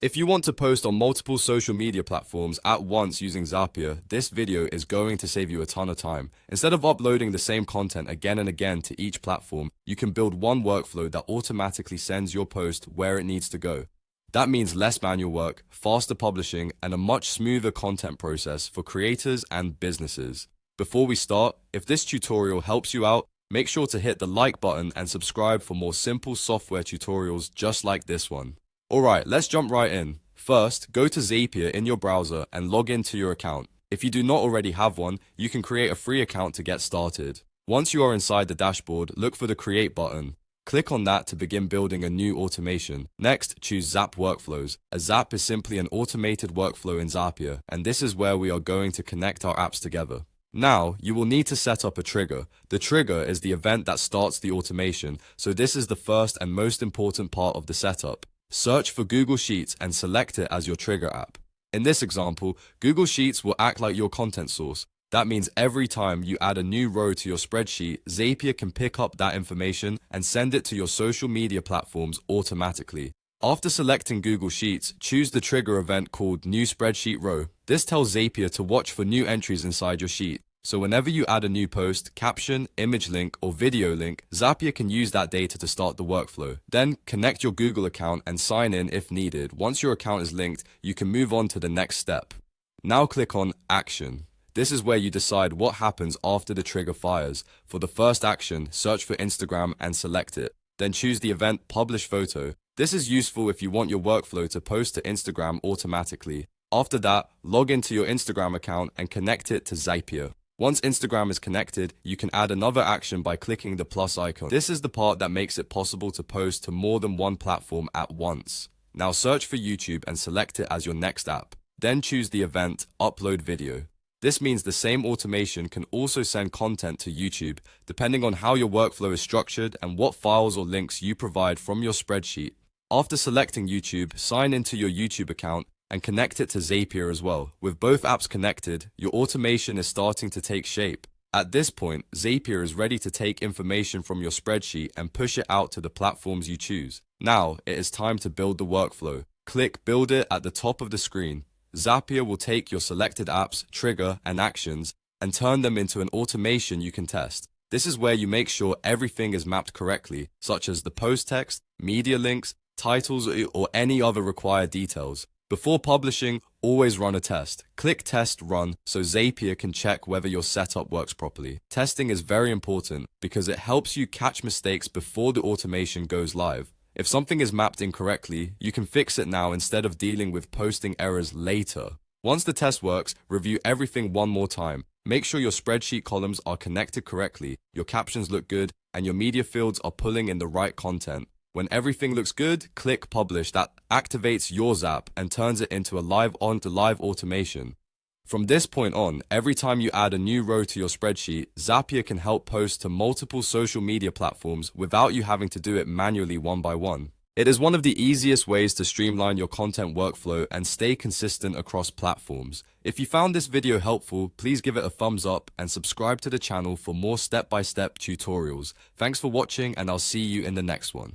If you want to post on multiple social media platforms at once using Zapier, this video is going to save you a ton of time. Instead of uploading the same content again and again to each platform, you can build one workflow that automatically sends your post where it needs to go. That means less manual work, faster publishing, and a much smoother content process for creators and businesses. Before we start, if this tutorial helps you out, make sure to hit the like button and subscribe for more simple software tutorials just like this one. Alright, let's jump right in. First, go to Zapier in your browser and log into your account. If you do not already have one, you can create a free account to get started. Once you are inside the dashboard, look for the Create button. Click on that to begin building a new automation. Next, choose Zap Workflows. A Zap is simply an automated workflow in Zapier, and this is where we are going to connect our apps together. Now, you will need to set up a trigger. The trigger is the event that starts the automation, so this is the first and most important part of the setup. Search for Google Sheets and select it as your trigger app. In this example, Google Sheets will act like your content source. That means every time you add a new row to your spreadsheet, Zapier can pick up that information and send it to your social media platforms automatically. After selecting Google Sheets, choose the trigger event called New Spreadsheet Row. This tells Zapier to watch for new entries inside your sheet. So whenever you add a new post, caption, image link, or video link, Zapier can use that data to start the workflow. Then connect your Google account and sign in if needed. Once your account is linked, you can move on to the next step. Now click on Action. This is where you decide what happens after the trigger fires. For the first action, search for Instagram and select it. Then choose the event Publish Photo. This is useful if you want your workflow to post to Instagram automatically. After that, log into your Instagram account and connect it to Zapier. Once Instagram is connected, you can add another action by clicking the plus icon. This is the part that makes it possible to post to more than one platform at once. Now search for YouTube and select it as your next app. Then choose the event Upload Video. This means the same automation can also send content to YouTube, depending on how your workflow is structured and what files or links you provide from your spreadsheet. After selecting YouTube, sign into your YouTube account and connect it to Zapier as well. With both apps connected, your automation is starting to take shape. At this point, Zapier is ready to take information from your spreadsheet and push it out to the platforms you choose. Now, it is time to build the workflow. Click Build It at the top of the screen. Zapier will take your selected apps, trigger, and actions and turn them into an automation you can test. This is where you make sure everything is mapped correctly, such as the post text, media links, titles, or any other required details. Before publishing, always run a test. Click Test Run so Zapier can check whether your setup works properly. Testing is very important because it helps you catch mistakes before the automation goes live. If something is mapped incorrectly, you can fix it now instead of dealing with posting errors later. Once the test works, review everything one more time. Make sure your spreadsheet columns are connected correctly, your captions look good, and your media fields are pulling in the right content. When everything looks good, click Publish. That activates your Zap and turns it into a live automation. From this point on, every time you add a new row to your spreadsheet, Zapier can help post to multiple social media platforms without you having to do it manually one by one. It is one of the easiest ways to streamline your content workflow and stay consistent across platforms. If you found this video helpful, please give it a thumbs up and subscribe to the channel for more step-by-step tutorials. Thanks for watching, and I'll see you in the next one.